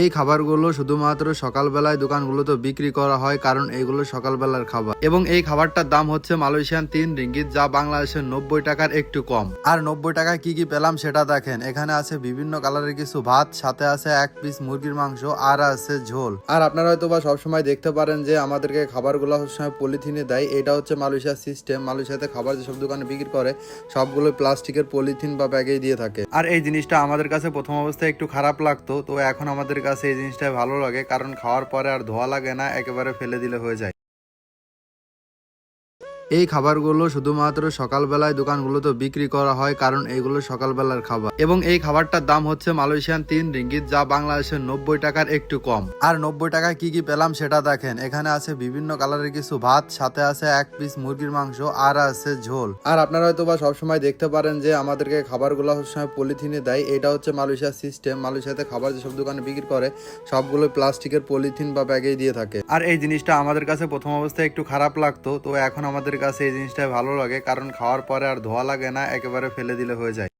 এই খাবারগুলো শুধুমাত্র সকালবেলায় দোকানগুলোতে বিক্রি করা হয়, কারণ এইগুলো সকালবেলার খাবার। এবং এই খাবারটার দাম হচ্ছে মালয়েশিয়ান 3 রিঙ্গিত, যা বাংলাদেশের 90 টাকার একটু কম। আর 90 টাকায় কি কি পেলাম সেটা দেখেন। এখানে আছে বিভিন্ন কালারের কিছু ভাত, সাথে আছে 1 পিস মুরগির মাংস, আর আছে ঝোল। আর আপনারা হয়তো বা সবসময় দেখতে পারেন যে আমাদেরকে খাবারগুলো সবসময় পলিথিনে দেয়। এটা হচ্ছে মালয়েশিয়ার সিস্টেম। মালয়েশিয়াতে খাবার যেসব দোকানে বিক্রি করে সবগুলো প্লাস্টিকের পলিথিন বা ব্যাগেই দিয়ে থাকে। আর এই জিনিসটা আমাদের কাছে প্রথম অবস্থায় একটু খারাপ লাগতো, তো এখন আমাদের কাছে এই জিনিসটা ভালো লাগে, কারণ খাওয়ার পরে আর ধোয়া লাগে না, একেবারে ফেলে দিলে হয়ে যায়। এই খাবারগুলো শুধুমাত্র সকালবেলায় দোকানগুলোতে বিক্রি করা হয়, কারণ এইগুলো সকালবেলার খাবার। এবং এই খাবারটার দাম হচ্ছে মালয়েশিয়ান 3 রিঙ্গিত, যা বাংলাদেশের 90 টাকার একটু কম। আর 90 টাকায় কি কি পেলাম সেটা দেখেন। এখানে আছে বিভিন্ন কালারের কিছু ভাত, সাথে আছে 1 পিস মুরগির মাংস, আর আছে ঝোল। আর আপনারা হয়তো বা সবসময় দেখতে পারেন যে আমাদেরকে খাবারগুলো সবসময় পলিথিনে দেয়। এটা হচ্ছে মালয়েশিয়ার সিস্টেম। মালয়েশিয়াতে খাবার যেসব দোকানে বিক্রি করে সবগুলো প্লাস্টিকের পলিথিন বা ব্যাগেই দিয়ে থাকে। আর এই জিনিসটা আমাদের কাছে প্রথম অবস্থায় একটু খারাপ লাগতো, তো এখন আমাদের কাছে এই জিনিসটা ভালো লাগে, কারণ খাওয়ার পরে আর ধোয়া লাগে না, একেবারে ফেলে দিলে হয়ে যায়।